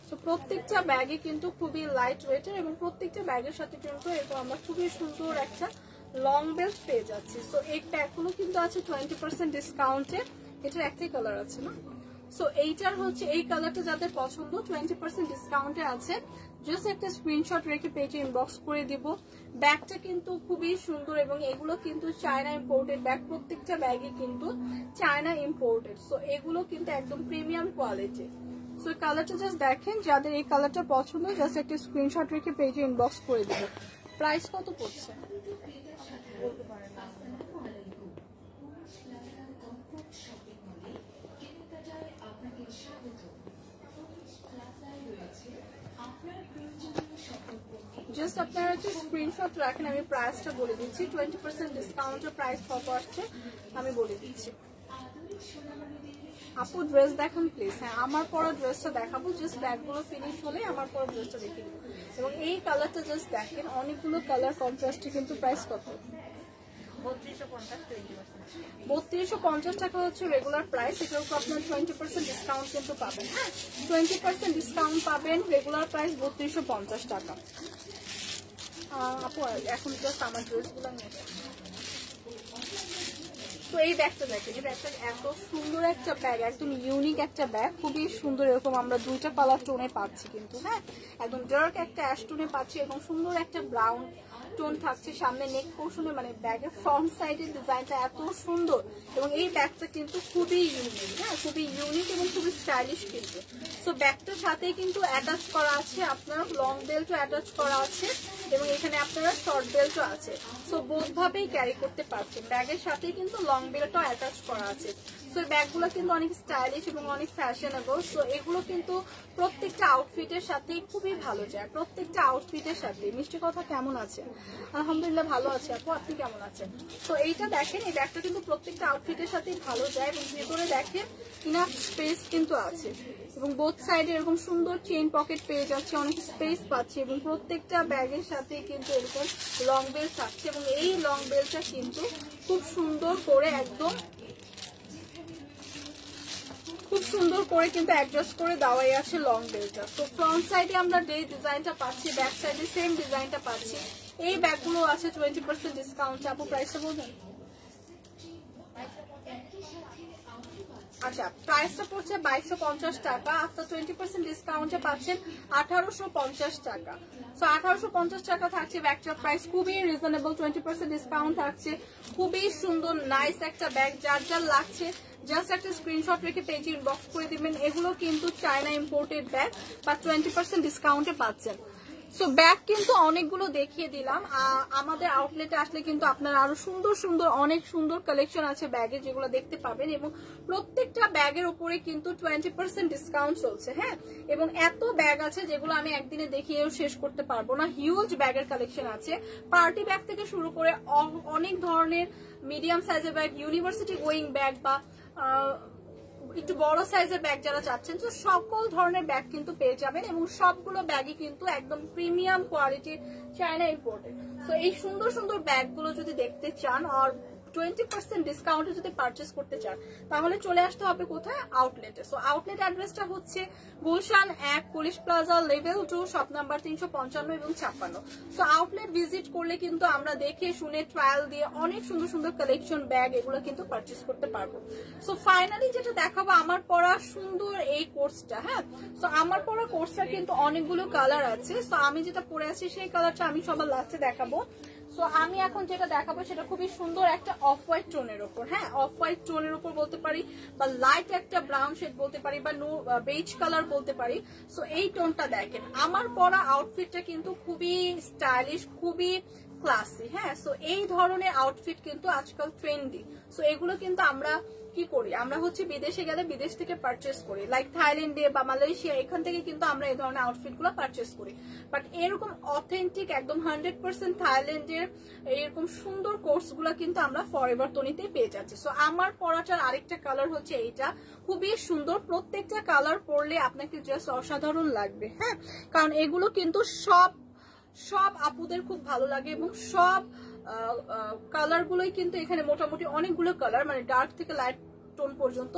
তো প্রত্যেকটা ব্যাগে কিন্তু খুবই লাইট ওয়েটের, এবং প্রত্যেকটা ব্যাগের সাথে কিন্তু এরকম আমরা খুবই সুন্দর একটা লং বেল্ট পেয়ে যাচ্ছি। সো এই ব্যাগগুলো কিন্তু আছে 20% ডিসকাউন্টে। এটার একটাই কালার আছে না? সো এইটার হচ্ছে এই কালারটা যাদের পছন্দ 20% ডিসকাউন্টে আছে। জাস্ট একটা স্ক্রিনশট রেখে পেজে ইনবক্স করে দিব। ব্যাগটা কিন্তু খুবই সুন্দর, এবং এগুলো কিন্তু চায়না ইম্পোর্টেড ব্যাগ। প্রত্যেকটা ব্যাগই কিন্তু চায়না ইম্পোর্টেড। সো এগুলো কিন্তু একদম প্রিমিয়াম কোয়ালিটি। সো কালারটা জাস্ট দেখেন, যাদের এই কালারটা পছন্দ জাস্ট একটা স্ক্রিনশট রেখে পেজে ইনবক্স করে দিব। প্রাইস কত পড়ছে? জাস্ট আপনারা হচ্ছে স্ক্রিনশট রাখেন, আমি প্রাইসটা বলে দিচ্ছি। 20% ডিসকাউন্টের প্রাইস কত আসছে আমি বলে দিচ্ছি। আপু ড্রেস দেখান প্লিজ। হ্যাঁ, আমার পরা ড্রেসটা দেখাবো। জাস্ট ব্যাগগুলো ফিনিশ হলে আমার পরা ড্রেসটা দেখিয়ে দেবো। এবং এই কালারটা জাস্ট দেখেন, অনেকগুলো কালার কন্ট্রাস্টে। কিন্তু প্রাইস কত? 3250 টাকা হচ্ছে রেগুলার প্রাইস। এটার উপর আপনার 20% ডিসকাউন্ট কিন্তু পাবেন। হ্যাঁ, 20% ডিসকাউন্ট পাবেন। রেগুলার প্রাইস 3250 টাকা। আপু এখন জাস্ট আমার ড্রেসগুলো নিয়ে। তো এই ব্যাগটা দেখেন, এই ব্যাগটা এত সুন্দর একটা ব্যাগ, একদম ইউনিক একটা ব্যাগ, খুবই সুন্দর। এরকম আমরা 2টা কালার টোনে পাচ্ছি কিন্তু। হ্যাঁ, একদম ডার্ক একটা অ্যাশ টোনে পাচ্ছি, এবং সুন্দর একটা ব্রাউন টোন থাকছে। সামনে নেক পোর্শনে মানে ব্যাগের ফ্রন্ট সাইডের ডিজাইনটা এত সুন্দর, এবং এই ব্যাগটা কিন্তু খুবই ইউনিক। হ্যাঁ, খুবই ইউনিক এবং খুবই স্টাইলিশ কিন্তু। সো ব্যাগটার সাথে কিন্তু অ্যাটাচ করা আছে আপনার লং বেল্টও অ্যাটাচ করা আছে, এবং এখানে আপনারা শর্ট বেল্টও আছে। সো বোথ ভাবেই ক্যারি করতে পারছেন। ব্যাগের সাথে কিন্তু লং বেল্টও অ্যাটাচ করা আছে। সো ব্যাগগুলো কিন্তু অনেক স্টাইলিশ এবং অনেক ফ্যাশনেবল। সো এগুলো কিন্তু প্রত্যেকটা আউটফিটের সাথেই খুবই ভালো যায়, প্রত্যেকটা আউটফিটের সাথে। মিষ্টি কথা কেমন আছে? আলহামদুলিল্লাহ ভালো আছে আপু, আপনি কেমন আছেন? তো এইটা দেখেন, এই ব্যাগটা কিন্তু প্রত্যেকটা আউটফিটের সাথেই ভালো যায়, এবং ভেতরে দেখেন ইনাফ স্পেস কিন্তু আছে, এবং বোথ সাইডে এরকম সুন্দর চেইন পকেট পেয়ে যাচ্ছে, অনেক স্পেস পাচ্ছে, এবং প্রত্যেকটা ব্যাগের সাথে কিন্তু এরকম লং বেল্ট থাকছে, এবং এই লং বেল্টটা কিন্তু খুব সুন্দর করে একদম খুব সুন্দর করে কিন্তু অ্যাডজাস্ট করে দেওয়াই আছে লং বেল্টটা। তো ফ্রন্ট সাইডে আমরা যে ডিজাইনটা পাচ্ছি, ব্যাক সাইডে সেম ডিজাইনটা পাচ্ছি। এই ব্যাগগুলো আছে 20% ডিসকাউন্ট। আপু প্রাইসটা বলবেন? আচ্ছা, প্রাইসটা পড়ছে 2250 টাকা। আফটার 20% ডিসকাউন্টে পাচ্ছেন 1850 টাকা। সো 1850 টাকা থাকছে ব্যাগটার প্রাইস, খুবই রিজনেবল। 20% ডিসকাউন্ট থাকছে, খুবই সুন্দর নাইস একটা ব্যাগ। যার যার লাগছে জাস্ট একটা স্ক্রিনশট রেখে পেজে ইনবক্স করে দিবেন। এগুলো কিন্তু চায়না ইম্পোর্টেড ব্যাগ, বা 20% ডিসকাউন্টে পাচ্ছেন। সো ব্যাগ কিন্তু অনেকগুলো দেখিয়ে দিলাম। আমাদের আউটলেটে আসলে কিন্তু আপনারা আরো সুন্দর সুন্দর অনেক সুন্দর কালেকশন আছে ব্যাগের, যেগুলো দেখতে পাবেন, এবং প্রত্যেকটা ব্যাগের উপরে কিন্তু 20% ডিসকাউন্ট চলছে। হ্যাঁ, এবং এত ব্যাগ আছে যেগুলো আমি একদিনে দেখিয়েও শেষ করতে পারবো না। হিউজ ব্যাগের কালেকশন আছে, পার্টি ব্যাগ থেকে শুরু করে অনেক ধরনের মিডিয়াম সাইজের ব্যাগ, ইউনিভার্সিটি গোয়িং ব্যাগ, বা একটু বড় সাইজের ব্যাগ যারা চাচ্ছেন, তো সকল ধরনের ব্যাগ কিন্তু পেয়ে যাবেন, এবং সবগুলো ব্যাগই কিন্তু একদম প্রিমিয়াম কোয়ালিটির চায়না ইম্পোর্টেড। তো এই সুন্দর সুন্দর ব্যাগগুলো যদি দেখতে চান আর 20% ডিসকাউন্টে যদি পারচেস করতে চান তাহলে চলে আসতে হবে কোথায়? আউটলেটে। সো আউটলেট অ্যাড্রেসটা হচ্ছে Gulshan 1 police plaza level 2 shop number 355 এবং 56। সো আউটলেট ভিজিট করলে কিন্তু আমরা দেখে শুনে ট্রায়াল দিয়ে অনেক সুন্দর সুন্দর কালেকশন ব্যাগ এগুলো কিন্তু পারচেস করতে পারবো। সো ফাইনালি যেটা দেখাবো আমার পরা সুন্দর এই কোর্সটা। হ্যাঁ, সো আমার পরা কোর্সটা কিন্তু অনেকগুলো কালার আছে। সো আমি যেটা পরে আছি সেই কালারটা আমি সবার লাস্টে দেখাবো। সো আমি এখন যেটা দেখাবো সেটা খুবই সুন্দর একটা অফ হোয়াইট টোনের উপর। হ্যাঁ, অফ হোয়াইট টোনের উপর বলতে পারি, বা লাইট একটা ব্রাউন শেড বলতে পারি, বা বেজ কালার বলতে পারি। সো এই টোনটা দেখেন, আমার পরা আউটফিটটা কিন্তু খুবই স্টাইলিশ, খুবই ক্লাসি। হ্যাঁ, সো এই ধরনের আউটফিট কিন্তু আজকাল ট্রেন্ডি। সো এগুলো কিন্তু আমরা কি করি, আমরা হচ্ছে বিদেশে গেলে বিদেশ থেকে পারচেস করি, লাইক থাইল্যান্ডে বা মালয়েশিয়া, এখান থেকে কিন্তু আমরা এই ধরনের আউটফিট গুলো পারচেস করি। বাট এরকম অথেন্টিক একদম 100% থাইল্যান্ডের এরকম সুন্দর কোর্স গুলো কিন্তু আমরা ফরএভার তনিতে পেয়ে যাচ্ছি। সো আমার পরাটার আরেকটা কালার হচ্ছে এইটা, খুবই সুন্দর। প্রত্যেকটা কালার পরলে আপনাকে জাস্ট অসাধারণ লাগবে। হ্যাঁ, কারণ এগুলো কিন্তু সব আপুদের খুব ভালো লাগে, এবং সব কালার গুলোই কিন্তু এখানে মোটামুটি অনেকগুলো কালার, মানে ডার্ক থেকে লাইট টোন পর্যন্ত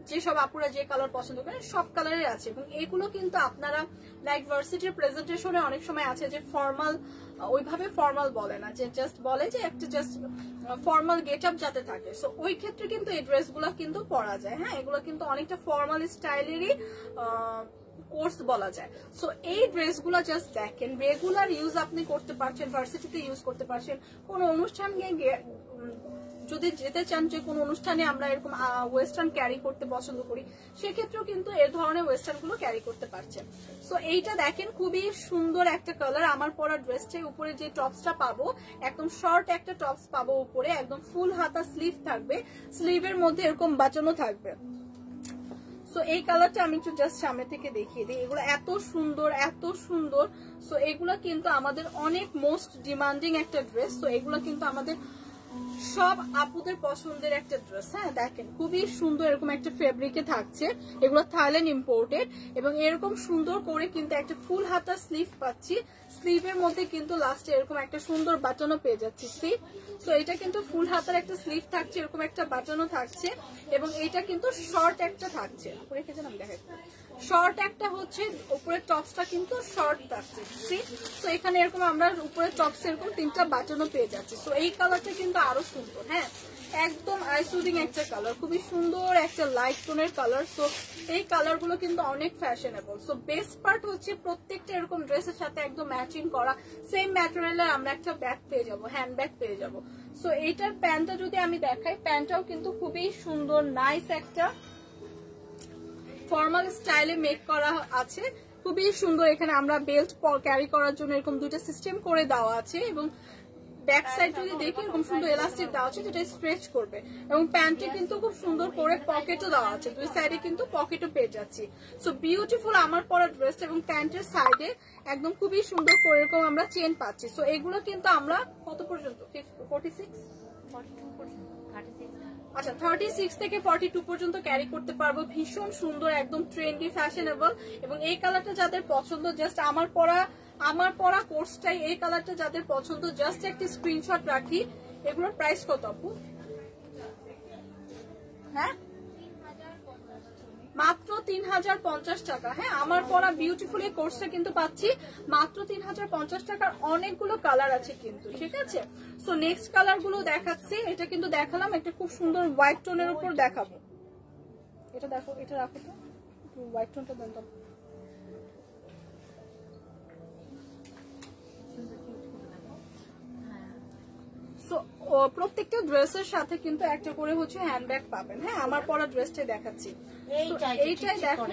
যেসব আপুরা যে কালার পছন্দ করেন সব কালারের আছে। এবং এগুলো কিন্তু আপনারা লাইক ভার্সিটির প্রেজেন্টেশনে অনেক সময় আছে যে ফর্মাল, ওইভাবে ফর্মাল বলে না, যে জাস্ট বলে যে একটা জাস্ট ফর্মাল গেট আপ যাতে থাকে। সো ওই ক্ষেত্রে কিন্তু এই ড্রেসগুলো কিন্তু পরা যায়। হ্যাঁ, এগুলো কিন্তু অনেকটা ফর্মাল স্টাইলেরই কোর্স বলা যায়। সো এই ড্রেসগুলো জাস্ট দেখেন, রেগুলার ইউজ আপনি করতে পারছেন, ভার্সিটিতে ইউজ করতে পারছেন, কোনো অনুষ্ঠানে যদি যেতে চান, যে কোনো অনুষ্ঠানে আমরা এরকম ওয়েস্টার্ন ক্যারি করতে পছন্দ করি, সেক্ষেত্রেও কিন্তু এর ধরনের ওয়েস্টার্ন গুলো ক্যারি করতে পারছেন। সো এইটা দেখেন, খুবই সুন্দর একটা কালার। আমার পরা ড্রেসটাই উপরে যে টপসটা পাবো, একদম শর্ট একটা টপস পাবো উপরে, একদম ফুল হাতা স্লিভ থাকবে, স্লিভের মধ্যে এরকম বাঁচানো থাকবে। সো এই কালারটা আমি একটু জাস্ট সামনে থেকে দেখিয়ে দিই, এগুলো এত সুন্দর, এত সুন্দর। সো এগুলো কিন্তু আমাদের অনেক মোস্ট ডিমান্ডিং একটা ড্রেস। সো এগুলো কিন্তু আমাদের সব আপুদের পছন্দের একটা ড্রেস। হ্যাঁ, দেখেন খুবই সুন্দর, এরকম একটা ফেব্রিকে থাকছে, এগুলো থাইল্যান্ড ইম্পোর্টেড, এবং এরকম সুন্দর করে কিন্তু একটা ফুল হাতা স্লিভ পাচ্ছি, স্লিভের মধ্যে কিন্তু লাস্টে এরকম একটা সুন্দর বাটনও পেয়ে যাচ্ছি। সো এটা কিন্তু ফুল হাতার একটা স্লিভ থাকছে, এরকম একটা বাটনও থাকছে, এবং এটা কিন্তু শর্ট একটা থাকছে, শর্ট একটা হচ্ছে উপরের টপসটা কিন্তু শর্ট থাকছে। তো এখানে এরকম আমরা উপরের টপস এরকম 3টা বাটনও পেয়ে যাচ্ছি। তো এই কালারটা কিন্তু আরো সুন্দর। হ্যাঁ, একদম আই সুদিং একটা কালার, খুবই সুন্দর একটা লাইট টোনের কালার। সো এই কালার গুলো কিন্তু অনেক ফ্যাশনেবল। সো বেস্ট পার্ট হচ্ছে প্রত্যেকটা এরকম ড্রেসের সাথে একদম ম্যাচিং করা, সেম ম্যাটেরিয়ালের আমরা একটা ব্যাগ পেয়ে যাবো, হ্যান্ড ব্যাগ পেয়ে যাবো। সো এইটার প্যান্টটা যদি আমি দেখাই, প্যান্টটাও কিন্তু খুবই সুন্দর, নাইস একটা ফর্মাল স্টাইলে মেক করা আছে, খুবই সুন্দর। এখানে আমরা বেল্ট ক্যারি করার জন্য এরকম দুইটা সিস্টেম করে দেওয়া আছে, এবং ব্যাক সাইড যদি দেখি এরকম সুন্দর এলাস্টিক দেওয়া আছে যেটা স্ট্রেচ করবে, এবং প্যান্টে কিন্তু খুব সুন্দর করে পকেটও দেওয়া আছে, দুই সাইডে কিন্তু পকেটও পেয়ে যাচ্ছি। সো বিউটিফুল আমার পরা ড্রেস, এবং প্যান্টের সাইডে একদম খুবই সুন্দর করে এরকম আমরা চেন পাচ্ছি। সো এগুলো কিন্তু আমরা কত পর্যন্ত, 46 আচ্ছা 36 থেকে 42 পর্যন্ত ক্যারি করতে পারবো। ভীষণ সুন্দর, একদম ট্রেন্ডি, ফ্যাশনেবল। এবং এই কালারটা যাদের পছন্দ, জাস্ট আমার পরা কোর্সটাই এই কালারটা যাদের পছন্দ, জাস্ট একটি স্ক্রিনশট রাখি। এগুলোর প্রাইস কত আপু? হ্যাঁ, মাত্র 3050 টাকা। হ্যাঁ, আমার পরা বিউটিফুল এই কোর্সটা কিন্তু পাচ্ছি মাত্র 3050 টাকার। অনেকগুলো কালার আছে কিন্তু, ঠিক আছে। সো নেক্সট কালার গুলো দেখাচ্ছি। এটা কিন্তু দেখালাম, একটা খুব সুন্দর হোয়াইট টোনের উপর দেখাবো। এটা দেখো, এটা রাখো তো, হোয়াইট টোনটা দেন তো। সো প্রত্যেকটা ড্রেসের সাথে কিন্তু একটা করে হচ্ছে হ্যান্ডব্যাগ পাবেন। হ্যাঁ, আমার পরা ড্রেসটাই দেখাচ্ছি, এইটাই দেখেন।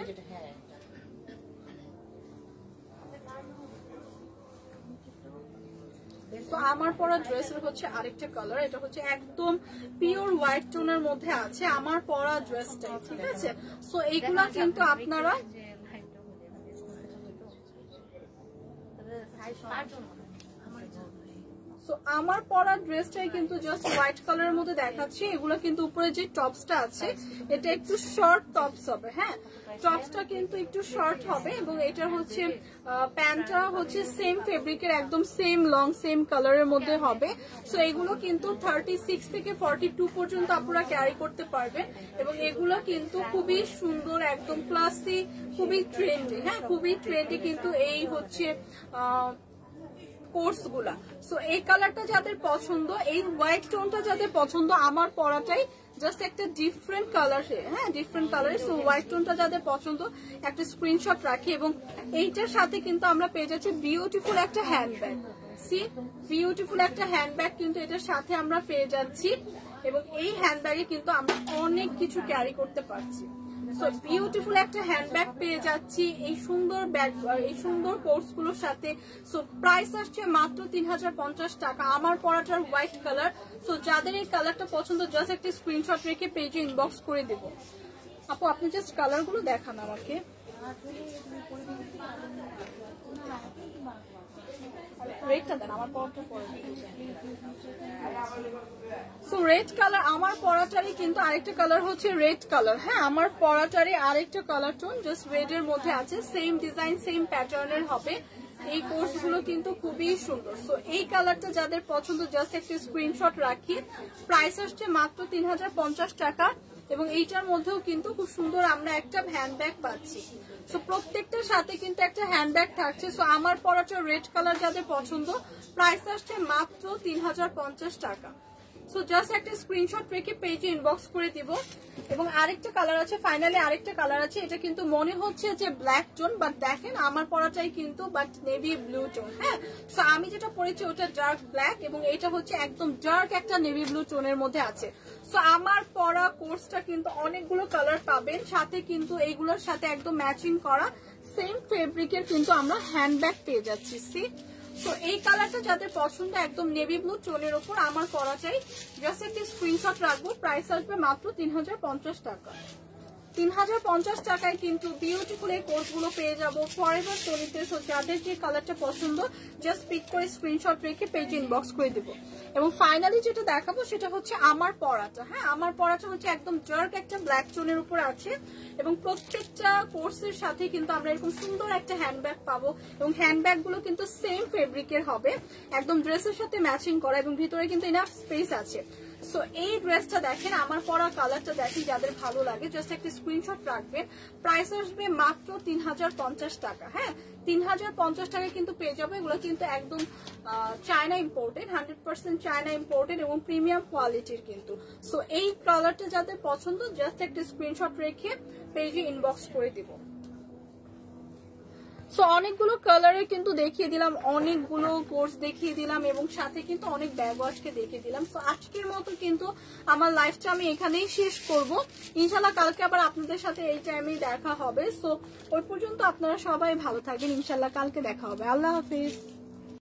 তো আমার পরা ড্রেসের হচ্ছে আরেকটা কালার, এটা হচ্ছে একদম পিওর হোয়াইট টোনের মধ্যে আছে আমার পরা ড্রেসটাই, ঠিক আছে। সো এইগুলা কিন্তু আপনারা সো আমার পরা ড্রেসটাই কিন্তু জাস্ট হোয়াইট কালারের মধ্যে দেখাচ্ছি। এগুলো কিন্তু উপরে যে টপসটা আছে এটা একটু শর্ট টপস হবে, হ্যাঁ টপসটা কিন্তু একটু শর্ট হবে এবং এটা হচ্ছে প্যান্টটা হচ্ছে সেম ফেব্রিকের একদম সেম লং সেম কালারের মধ্যে হবে। সো এগুলো কিন্তু 36 থেকে 42 পর্যন্ত আপনারা ক্যারি করতে পারবেন এবং এগুলো কিন্তু খুবই সুন্দর একদম ক্লাসি, খুবই ট্রেন্ডি, হ্যাঁ খুবই ট্রেন্ডি কিন্তু এই হচ্ছে কোর্স গুলা। সো এই কালারটা যাদের পছন্দ, এই হোয়াইট টোনটা যাদের পছন্দ, আমার পরাটাই জাস্ট একটা ডিফারেন্ট কালারে, হ্যাঁ ডিফারেন্ট কালারে। সো হোয়াইট টোনটা যাদের পছন্দ একটা স্ক্রিনশট রাখি এবং এইটার সাথে কিন্তু আমরা পেয়ে যাচ্ছি বিউটিফুল একটা হ্যান্ডব্যাগ। সি বিউটিফুল একটা হ্যান্ডব্যাগ কিন্তু এটার সাথে আমরা পেয়ে যাচ্ছি এবং এই হ্যান্ডব্যাগে কিন্তু আমরা অনেক কিছু ক্যারি করতে পারছি। সো বিউটিফুল একটা হ্যান্ডব্যাগ পেয়ে যাচ্ছি এই সুন্দর ব্যাগ, এই সুন্দর কোর্স গুলোর সাথে। সো প্রাইস আসছে মাত্র 3050 টাকা। আমার পরাটার হোয়াইট কালার। সো যাদের এই কালারটা পছন্দ জাস্ট একটা স্ক্রিনশট রেখে পেজে ইনবক্স করে দেব। আপু আপনি জাস্ট কালার গুলো দেখান আমাকে। রেডটা দেন, আমার পরাটা পরে। সো রেড কালার আমার পরাটারই কিন্তু আরেকটা কালার হচ্ছে রেড কালার, হ্যাঁ আমার পরাটারই আরেকটা কালার টোন জাস্ট রেড এর মধ্যে আছে, সেম ডিজাইন সেম প্যাটার্নের হবে। এই কোর্স গুলো কিন্তু খুবই সুন্দর। সো এই কালারটা যাদের পছন্দ জাস্ট একটা স্ক্রিনশট রাখি। প্রাইস আসছে মাত্র 3050 টাকা এবং এইটার মধ্যেও কিন্তু খুব সুন্দর আমরা একটা হ্যান্ডব্যাগ পাচ্ছি। সো প্রত্যেকটার সাথে কিন্তু একটা হ্যান্ডব্যাগ থাকছে। সো আমার পরাটা রেড কালার যাদের পছন্দ প্রাইস আসছে মাত্র 3050 টাকা। সো জাস্ট একটা স্ক্রিনশট রেখে পেজে ইনবক্স করে দিব। এবং আরেকটা কালার আছে, ফাইনালি আরেকটা কালার আছে, এটা কিন্তু মনে হচ্ছে যে ব্ল্যাক টোন বাট দেখেন আমার পরাটাই কিন্তু বাট নেভি ব্লু টোন, হ্যাঁ সো আমি যেটা পরেছি ওটা ডার্ক ব্ল্যাক এবং এটা হচ্ছে একদম ডার্ক একটা নেভি ব্লু টোনের মধ্যে আছে। সো আমার পরা কোর্সটা কিন্তু অনেকগুলো কালার পাবেন, সাথে কিন্তু এইগুলোর সাথে একদম ম্যাচিং করা সেম ফেব্রিকের কিন্তু আমরা হ্যান্ডব্যাগ পেয়ে যাচ্ছি। সি তো এই কালারটা যাদের পছন্দ একদম নেভি ব্লু টোনের উপর আমার পরা চাই, জাস্ট একটি স্ক্রিনশট রাখবো। প্রাইস আসবে মাত্র 3050 টাকা। 3050 টাকায় কিন্তু বিউটিফুল এই কোর্সগুলো পেয়ে যাবো ফরএভার টোনিতে। সো যাদের যে কালারটা পছন্দ জাস্ট পিক করে স্ক্রিনশট রেখে পেজে ইনবক্স করে দেবো। এবং ফাইনালি যেটা দেখাবো সেটা হচ্ছে আমার পরাটা, হ্যাঁ আমার পরাটা হচ্ছে একদম ডার্ক একটা ব্ল্যাক টোনের উপর আছে এবং প্রত্যেকটা কোর্সের সাথে কিন্তু আমরা এরকম সুন্দর একটা হ্যান্ডব্যাগ পাবো এবং হ্যান্ডব্যাগ গুলো কিন্তু সেম ফেব্রিকের হবে, একদম ড্রেসের সাথে ম্যাচিং করা এবং ভিতরে কিন্তু ইনাফ স্পেস আছে। সো এই ড্রেসটা দেখেন, আমার পরা কালারটা দেখেন, যাদের ভালো লাগে জাস্ট একটা স্ক্রিনশট রাখবেন। প্রাইস আসবে মাত্র 3050 টাকা। হ্যাঁ 3050 টাকা কিন্তু পেয়ে যাবে। এগুলো কিন্তু একদম চায়না ইম্পোর্টেড, 100% চায়না ইম্পোর্টেড এবং প্রিমিয়াম কোয়ালিটির কিন্তু। সো এই কালারটা যাদের পছন্দ জাস্ট একটা স্ক্রিনশট রেখে পেজে ইনবক্স করে দিব। সো অনেকগুলো কালারের কিন্তু দেখিয়ে দিলাম, অনেকগুলো কোর্স দেখিয়ে দিলাম এবং সাথে কিন্তু অনেক ব্যাগ ওয়াশকে দেখিয়ে দিলাম। সো আজকের মতো কিন্তু আমার লাইফটা আমি এখানেই শেষ করব। ইনশাল্লাহ কালকে আবার আপনাদের সাথে এই টাইমেই দেখা হবে। সো ওই পর্যন্ত আপনারা সবাই ভালো থাকবেন, ইনশাল্লাহ কালকে দেখা হবে। আল্লাহ হাফিজ।